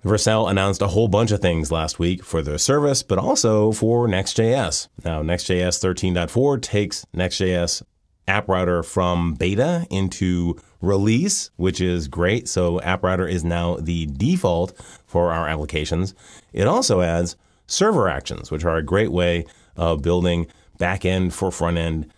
Vercel announced a whole bunch of things last week for their service, but also for Next.js. Now, NextJS 13.4 takes Next.js app router from beta into release, which is great. So app router is now the default for our applications. It also adds server actions, which are a great way of building back-end for front-end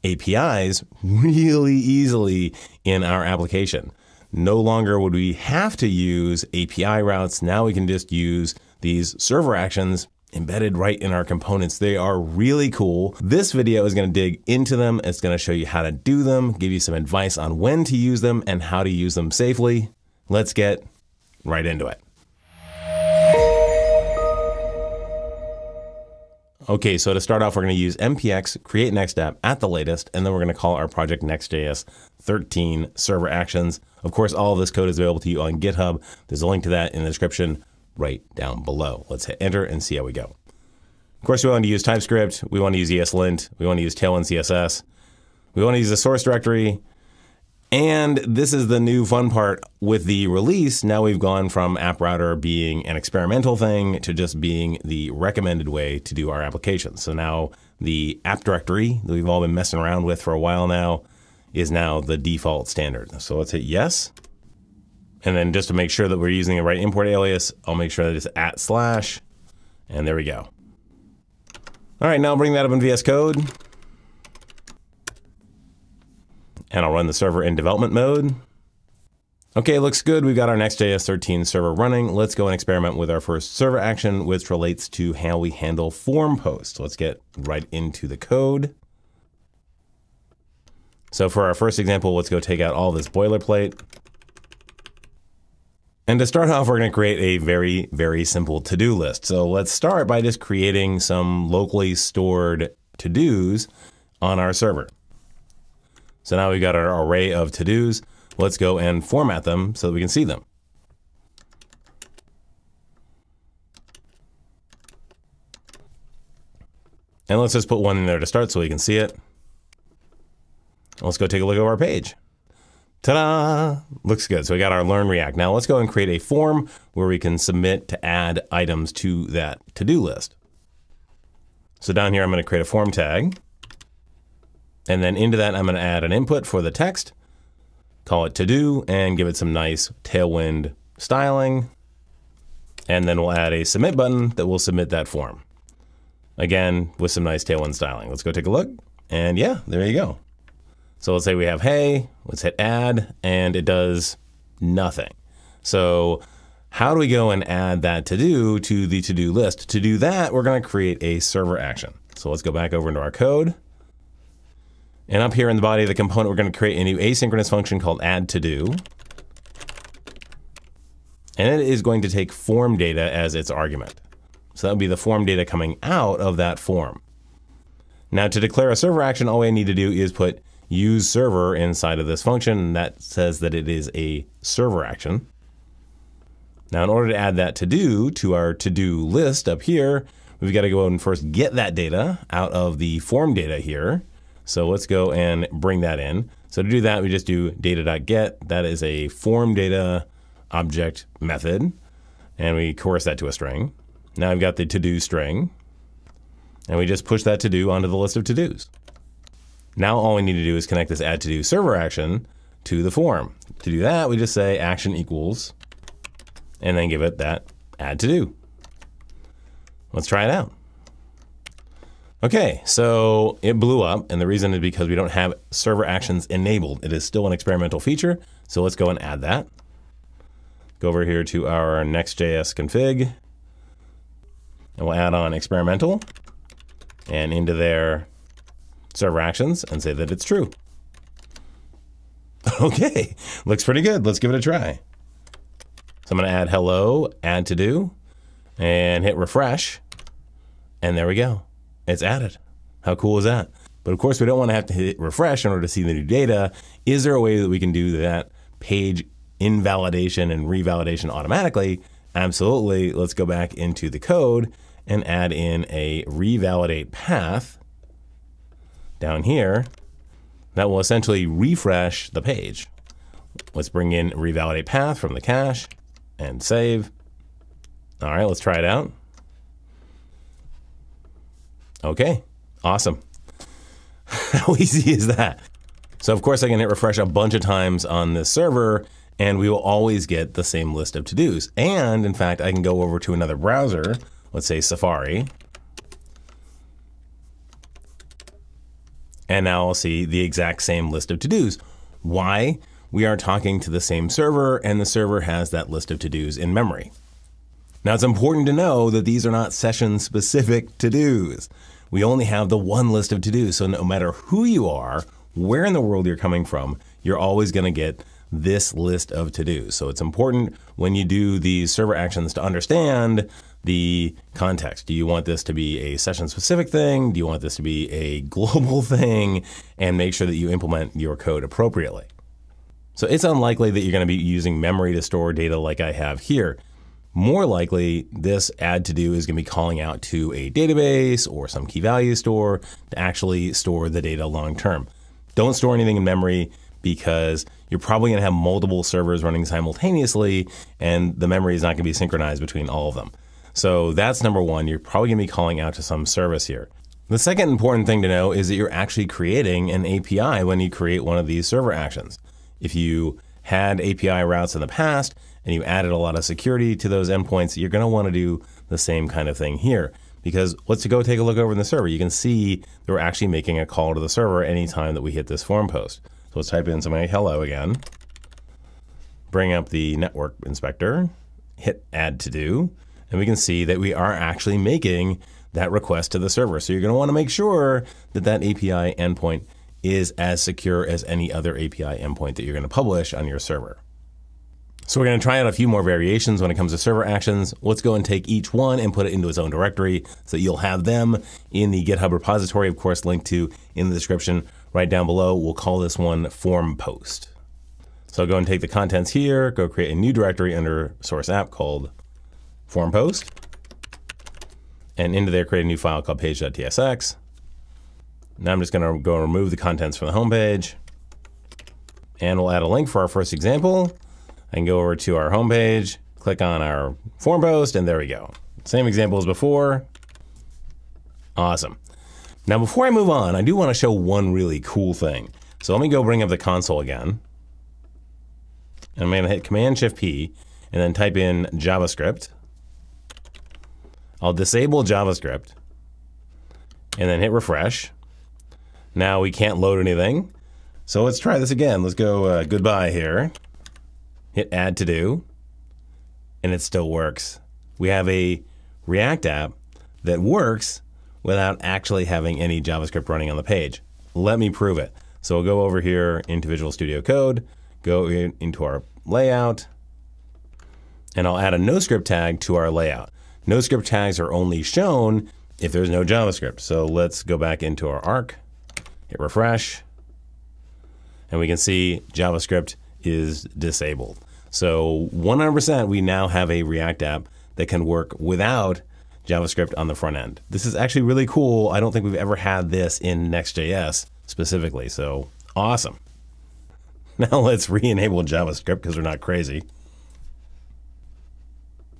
APIs really easily in our application. No longer would we have to use API routes. Now we can just use these server actions embedded right in our components. They are really cool. This video is going to dig into them. It's going to show you how to do them, give you some advice on when to use them and how to use them safely. Let's get right into it. Okay, so to start off, we're going to use npx create next app at the latest, and then we're going to call our project Next.js 13 server actions. Of course, all of this code is available to you on GitHub. There's a link to that in the description right down below. Let's hit enter and see how we go. Of course, we want to use TypeScript. We want to use ESLint. We want to use Tailwind CSS. We want to use the source directory. And this is the new fun part with the release. Now we've gone from app router being an experimental thing to just being the recommended way to do our applications. So now the app directory that we've all been messing around with for a while now is now the default standard. So let's hit yes. And then just to make sure that we're using the right import alias, I'll make sure that it's @/, and there we go. All right, now bring that up in VS Code. And I'll run the server in development mode. Okay, looks good. We've got our Next.js 13 server running. Let's go and experiment with our first server action, which relates to how we handle form posts. Let's get right into the code. So for our first example, let's go take out all this boilerplate. And to start off, we're going to create a very, very simple to-do list. So let's start by just creating some locally stored to-dos on our server. So now we've got our array of to-dos. Let's go and format them so that we can see them. And let's just put one in there to start so we can see it. Let's go take a look at our page. Ta-da! Looks good. So we got our Learn React. Now let's go and create a form where we can submit to add items to that to-do list. So down here, I'm going to create a form tag. And then into that, I'm going to add an input for the text, call it to-do, and give it some nice Tailwind styling. And then we'll add a submit button that will submit that form. Again, with some nice Tailwind styling. Let's go take a look. And yeah, there you go. So let's say we have, hey, let's hit add, and it does nothing. So how do we go and add that to-do to the to-do list? To do that, we're going to create a server action. So let's go back over into our code. And up here in the body of the component, we're going to create a new asynchronous function called add to do. And it is going to take form data as its argument. So that would be the form data coming out of that form. Now to declare a server action, all we need to do is put use server inside of this function. And that says that it is a server action. Now in order to add that to do to our to-do list up here, we've got to go and first get that data out of the form data here. So let's go and bring that in. So to do that, we just do data.get. That is a form data object method. And we coerce that to a string. Now I've got the to-do string. And we just push that to-do onto the list of to-dos. Now all we need to do is connect this add to-do server action to the form. To do that, we just say action equals, and then give it that add to-do. Let's try it out. Okay, so it blew up, and the reason is because we don't have server actions enabled. It is still an experimental feature, so let's go and add that. Go over here to our Next.js config, and we'll add on experimental, and into there, server actions, and say that it's true. Okay, looks pretty good. Let's give it a try. So I'm going to add hello, add to do, and hit refresh, and there we go. It's added. How cool is that? But of course, we don't want to have to hit refresh in order to see the new data. Is there a way that we can do that page invalidation and revalidation automatically? Absolutely. Let's go back into the code and add in a revalidate path down here that will essentially refresh the page. Let's bring in revalidate path from the cache and save. All right, let's try it out. Okay, awesome. How easy is that? So of course I can hit refresh a bunch of times on this server and we will always get the same list of to-dos. And in fact, I can go over to another browser, let's say Safari, and now I'll see the exact same list of to-dos. Why? We are talking to the same server and the server has that list of to-dos in memory. Now it's important to know that these are not session-specific to-dos. We only have the one list of to-dos, so no matter who you are, where in the world you're coming from, you're always going to get this list of to-dos. So it's important when you do these server actions to understand the context. Do you want this to be a session-specific thing? Do you want this to be a global thing? And make sure that you implement your code appropriately. So it's unlikely that you're going to be using memory to store data like I have here. More likely, this add to do is going to be calling out to a database or some key value store to actually store the data long term. Don't store anything in memory because you're probably going to have multiple servers running simultaneously and the memory is not going to be synchronized between all of them. So that's number one. You're probably going to be calling out to some service here. The second important thing to know is that you're actually creating an API when you create one of these server actions. If you had API routes in the past and you added a lot of security to those endpoints, you're going to want to do the same kind of thing here. Because let's go take a look over in the server. You can see that we're actually making a call to the server anytime that we hit this form post. So let's type in something like hello again. Bring up the network inspector, hit add to do, and we can see that we are actually making that request to the server. So you're going to want to make sure that that API endpoint is as secure as any other API endpoint that you're going to publish on your server. So we're going to try out a few more variations when it comes to server actions. Let's go and take each one and put it into its own directory so that you'll have them in the GitHub repository, of course, linked to in the description right down below. We'll call this one form post. So I'll go and take the contents here, go create a new directory under source app called form post. And into there, create a new file called page.tsx. Now I'm just going to go and remove the contents from the home page. And we'll add a link for our first example. I can go over to our home page, click on our form post, and there we go. Same example as before. Awesome. Now before I move on, I do want to show one really cool thing. So let me go bring up the console again. And I'm going to hit Command-Shift-P and then type in JavaScript. I'll disable JavaScript and then hit refresh. Now we can't load anything. So let's try this again. Let's go goodbye here. Hit add to do, and it still works. We have a React app that works without actually having any JavaScript running on the page. Let me prove it. So we'll go over here into Visual Studio Code, go into our layout, and I'll add a NoScript tag to our layout. NoScript tags are only shown if there's no JavaScript. So let's go back into our arc, hit refresh, and we can see JavaScript is disabled. So 100% we now have a React app that can work without JavaScript on the front end. This is actually really cool. I don't think we've ever had this in Next.js specifically, so awesome. Now let's re-enable JavaScript because we're not crazy.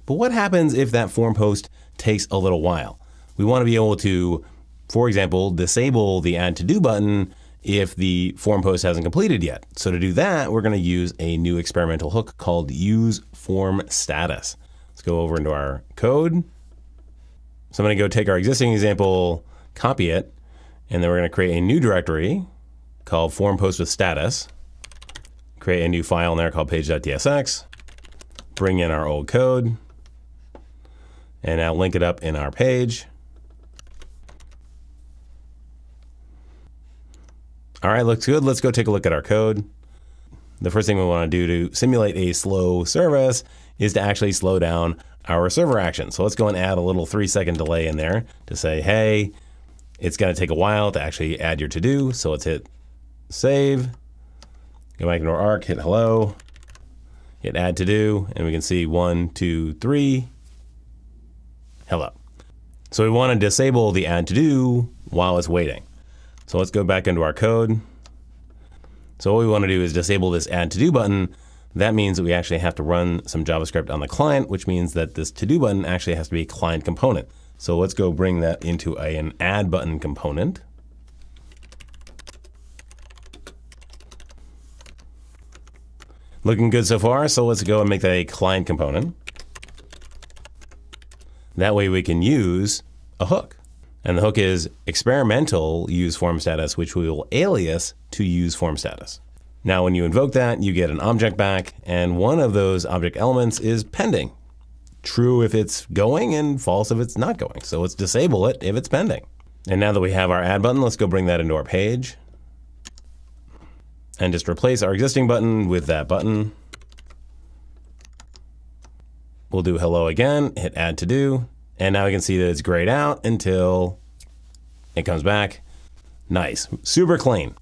But what happens if that form post takes a little while? We want to be able to, for example, disable the add to do button if the form post hasn't completed yet. So to do that, we're going to use a new experimental hook called useFormStatus. Let's go over into our code. So I'm going to go take our existing example, copy it, and then we're going to create a new directory called form post with status. Create a new file in there called page.tsx. Bring in our old code, and now link it up in our page. All right, looks good. Let's go take a look at our code. The first thing we want to do to simulate a slow service is to actually slow down our server action. So let's go and add a little 3-second delay in there to say, hey, it's going to take a while to actually add your to-do. So let's hit save, go back into our arc, hit hello, hit add to-do, and we can see 1, 2, 3, hello. So we want to disable the add to-do while it's waiting. So let's go back into our code. So what we want to do is disable this add to do button that means that we actually have to run some JavaScript on the client, which means that this to-do button actually has to be a client component. So let's go bring that into an add button component. Looking good so far, so let's go and make that a client component. That way we can use a hook. And the hook is experimental use form status, which we will alias to use form status. Now, when you invoke that, you get an object back, and one of those object elements is pending. True if it's going and false if it's not going. So let's disable it if it's pending. And now that we have our add button, let's go bring that into our page. And just replace our existing button with that button. We'll do hello again, hit add to do, and now we can see that it's grayed out until it comes back. Nice, super clean.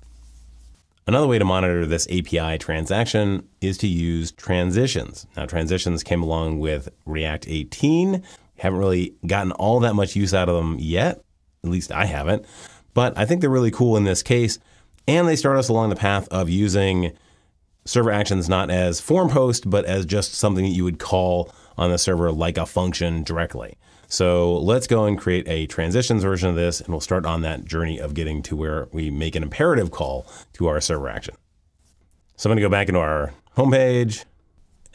Another way to monitor this API transaction is to use transitions. Now, transitions came along with React 18. Haven't really gotten all that much use out of them yet, at least I haven't, but I think they're really cool in this case. And they start us along the path of using server actions not as form post, but as just something that you would call on the server like a function directly. So let's go and create a transitions version of this, and we'll start on that journey of getting to where we make an imperative call to our server action. So I'm going to go back into our home page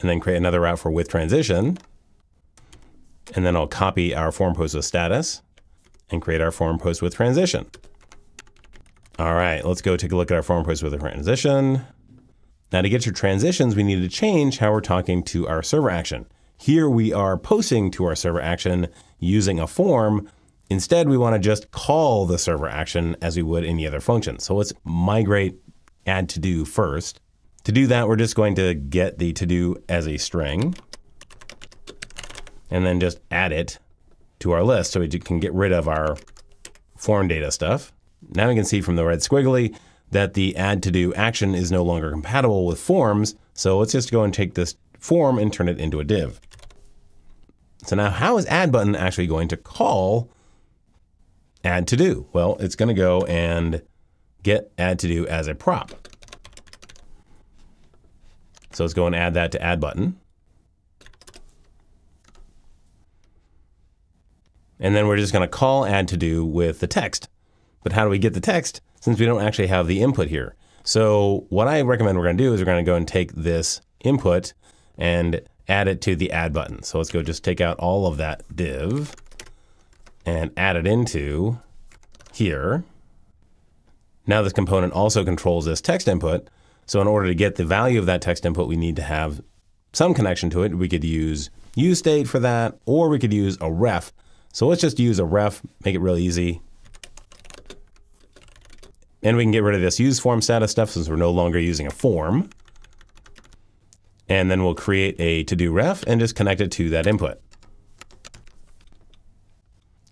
and then create another route for with transition. And then I'll copy our form post with status and create our form post with transition. All right, let's go take a look at our form post with a transition. Now, to get your transitions, we need to change how we're talking to our server action. Here we are posting to our server action using a form. Instead, we want to just call the server action as we would any other function. So let's migrate add to do first. To do that, we're just going to get the to do as a string and then just add it to our list so we can get rid of our form data stuff. Now we can see from the red squiggly that the add to do action is no longer compatible with forms. So let's just go and take this form and turn it into a div. So now how is add button actually going to call add to do? Well, it's going to go and get add to do as a prop. So let's go and add that to add button. And then we're just going to call add to do with the text. But how do we get the text since we don't actually have the input here? So what I recommend we're going to do is we're going to go and take this input and add it to the add button. So let's go just take out all of that div and add it into here. Now this component also controls this text input. So in order to get the value of that text input, we need to have some connection to it. We could use useState for that, or we could use a ref. So let's just use a ref, make it real easy. And we can get rid of this use form status stuff since we're no longer using a form. And then we'll create a to-do ref and just connect it to that input.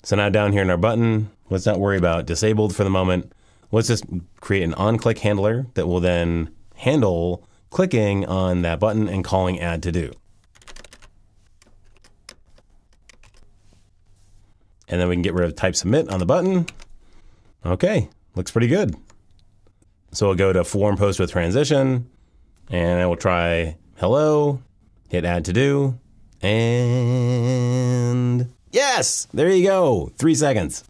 So now down here in our button, let's not worry about disabled for the moment. Let's just create an on-click handler that will then handle clicking on that button and calling add to do. And then we can get rid of type submit on the button. Okay, looks pretty good. So we'll go to form post with transition, and I will try hello, hit add to do, and yes, there you go, 3 seconds.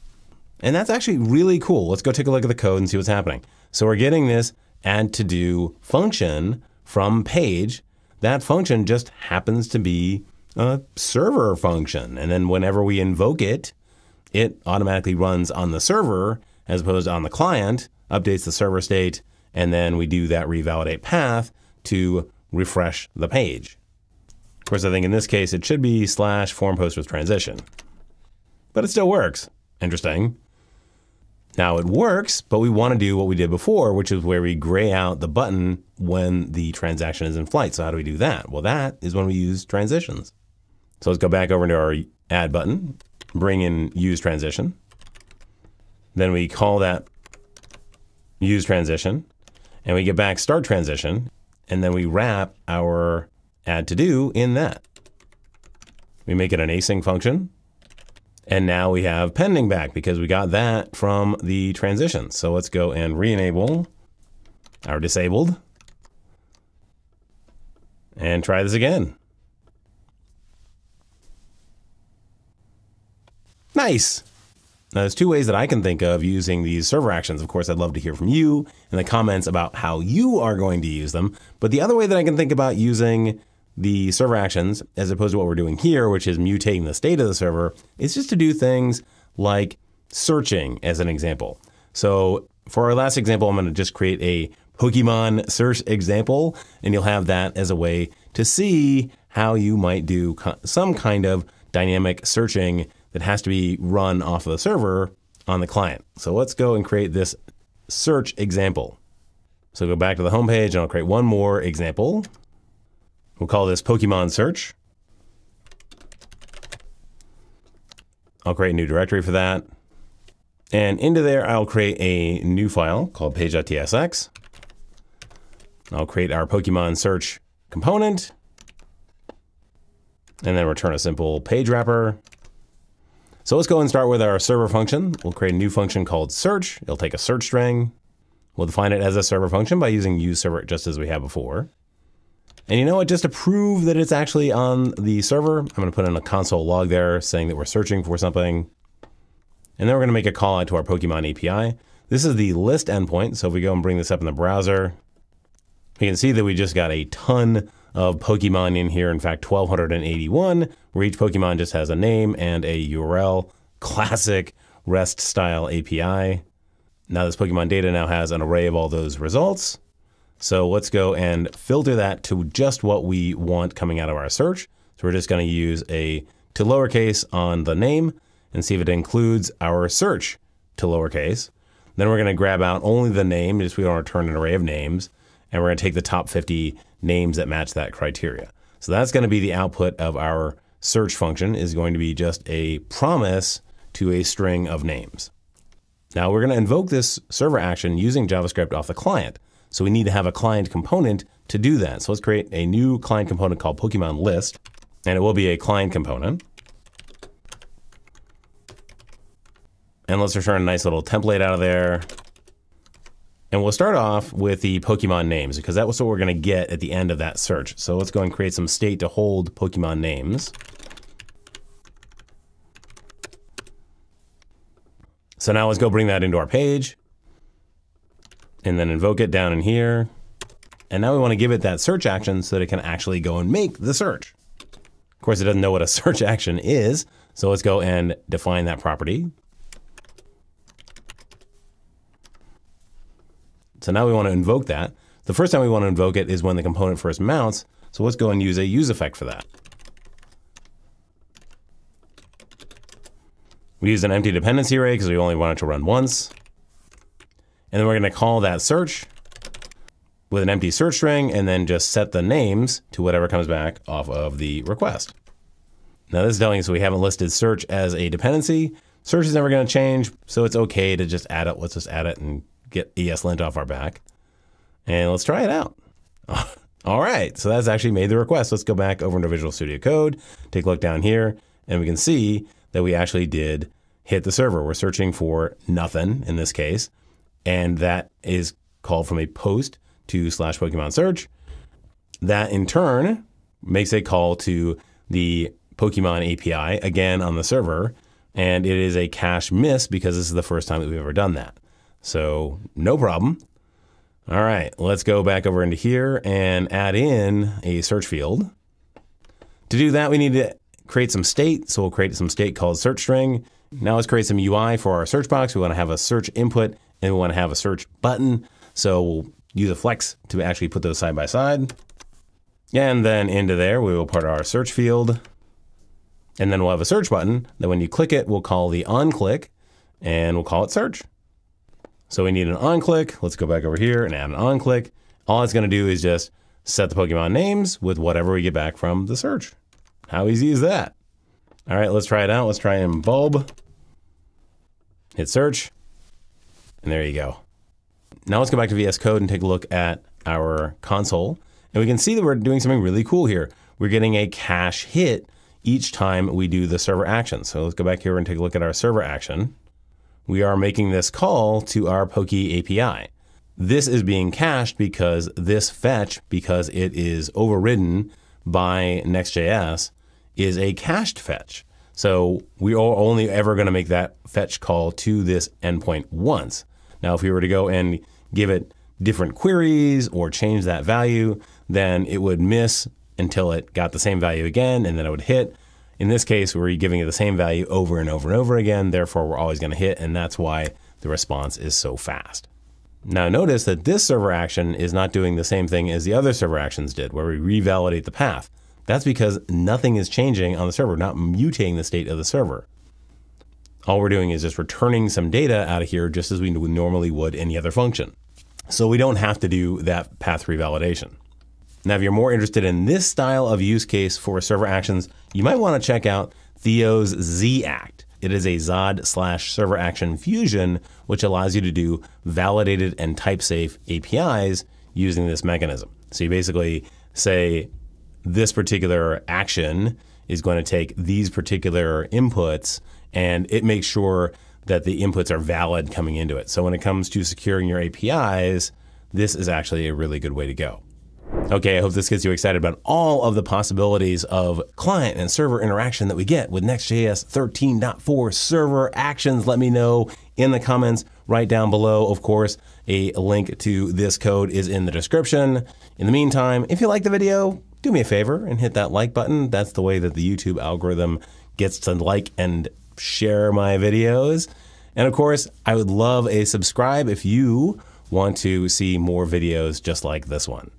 And that's actually really cool. Let's go take a look at the code and see what's happening. So we're getting this add to do function from page. That function just happens to be a server function. And then whenever we invoke it, it automatically runs on the server as opposed to on the client, updates the server state, and then we do that revalidate path to refresh the page. Of course, I think in this case, it should be / form post with transition, but it still works. Interesting. Now it works, but we want to do what we did before, which is where we gray out the button when the transaction is in flight. So how do we do that? Well, that is when we use transitions. So let's go back over into our add button, bring in use transition. Then we call that use transition, and we get back start transition, and then we wrap our add to do in that. We make it an async function. And now we have pending back because we got that from the transition. So let's go and re-enable our disabled. And try this again. Nice. Now, there's two ways that I can think of using these server actions. Of course, I'd love to hear from you in the comments about how you are going to use them. But the other way that I can think about using the server actions, as opposed to what we're doing here, which is mutating the state of the server, is just to do things like searching, as an example. So for our last example, I'm going to just create a Pokemon search example, and you'll have that as a way to see how you might do some kind of dynamic searching that has to be run off of the server on the client. So let's go and create this search example. So go back to the home page and I'll create one more example. We'll call this Pokemon search. I'll create a new directory for that. And into there, I'll create a new file called page.tsx. I'll create our Pokemon search component and then return a simple page wrapper. So let's go and start with our server function. We'll create a new function called search. It'll take a search string. We'll define it as a server function by using useServer just as we have before. And you know what, just to prove that it's actually on the server, I'm going to put in a console log there saying that we're searching for something. And then we're going to make a call out to our Pokemon API. This is the list endpoint. So if we go and bring this up in the browser, we can see that we just got a ton of Pokemon in here. In fact, 1,281, where each Pokemon just has a name and a URL. Classic REST style API. Now this Pokemon data now has an array of all those results. So let's go and filter that to just what we want coming out of our search. So we're just going to use a to lowercase on the name and see if it includes our search to lowercase. Then we're going to grab out only the name, just we want to return an array of names. And we're going to take the top 50 names that match that criteria. So that's going to be the output of our search function, is going to be just a promise to a string of names. Now we're going to invoke this server action using JavaScript off the client. So we need to have a client component to do that. So let's create a new client component called Pokemon list, and it will be a client component. And let's return a nice little template out of there. And we'll start off with the Pokemon names because that was what we're going to get at the end of that search. So let's go and create some state to hold Pokemon names. So now let's go bring that into our page and then invoke it down in here. And now we want to give it that search action so that it can actually go and make the search. Of course, it doesn't know what a search action is. So let's go and define that property. So now we want to invoke that. The first time we want to invoke it is when the component first mounts. So let's go and use a use effect for that. We use an empty dependency array because we only want it to run once. And then we're going to call that search with an empty search string and then just set the names to whatever comes back off of the request. Now this is telling us we haven't listed search as a dependency. Search is never going to change, so it's okay to just add it. Let's just add it and get ESLint off our back. And let's try it out. All right, so that's actually made the request. Let's go back over into Visual Studio Code, take a look down here, and we can see that we actually did hit the server. We're searching for nothing in this case, and that is called from a post to /Pokemon search. That in turn makes a call to the Pokemon API again on the server, and it is a cache miss because this is the first time that we've ever done that. So no problem. All right, let's go back over into here and add in a search field. To do that, we need to create some state. So we'll create some state called search string. Now let's create some UI for our search box. We want to have a search input and we want to have a search button. So we'll use a flex to actually put those side by side. And then into there, we will put our search field. And then we'll have a search button that when you click it, we'll call the onClick and we'll call it search. So we need an onClick. Let's go back over here and add an onClick. All it's going to do is just set the Pokemon names with whatever we get back from the search. How easy is that? All right, let's try it out. Let's try in bulb. Hit search. And there you go. Now let's go back to VS Code and take a look at our console. And we can see that we're doing something really cool here. We're getting a cache hit each time we do the server action. So let's go back here and take a look at our server action. We are making this call to our Poke API. this is being cached because this fetch, because it is overridden by Next.js, is a cached fetch. So we are only ever going to make that fetch call to this endpoint once. Now, if we were to go and give it different queries or change that value, then it would miss until it got the same value again, and then it would hit. In this case, we're giving it the same value over and over and over again. Therefore, we're always going to hit, and that's why the response is so fast. Now, notice that this server action is not doing the same thing as the other server actions did, where we revalidate the path. That's because nothing is changing on the server, not mutating the state of the server. All we're doing is just returning some data out of here just as we normally would any other function. So we don't have to do that path revalidation. Now, if you're more interested in this style of use case for server actions, you might want to check out Theo's Z-Act. It is a Zod/server action fusion, which allows you to do validated and type-safe APIs using this mechanism. So you basically say this particular action is going to take these particular inputs, and it makes sure that the inputs are valid coming into it. So when it comes to securing your APIs, this is actually a really good way to go. Okay, I hope this gets you excited about all of the possibilities of client and server interaction that we get with NextJS 13.4 server actions. Let me know in the comments right down below. Of course, a link to this code is in the description. In the meantime, if you like the video, do me a favor and hit that like button. That's the way that the YouTube algorithm gets to like and share my videos. And of course, I would love a subscribe if you want to see more videos just like this one.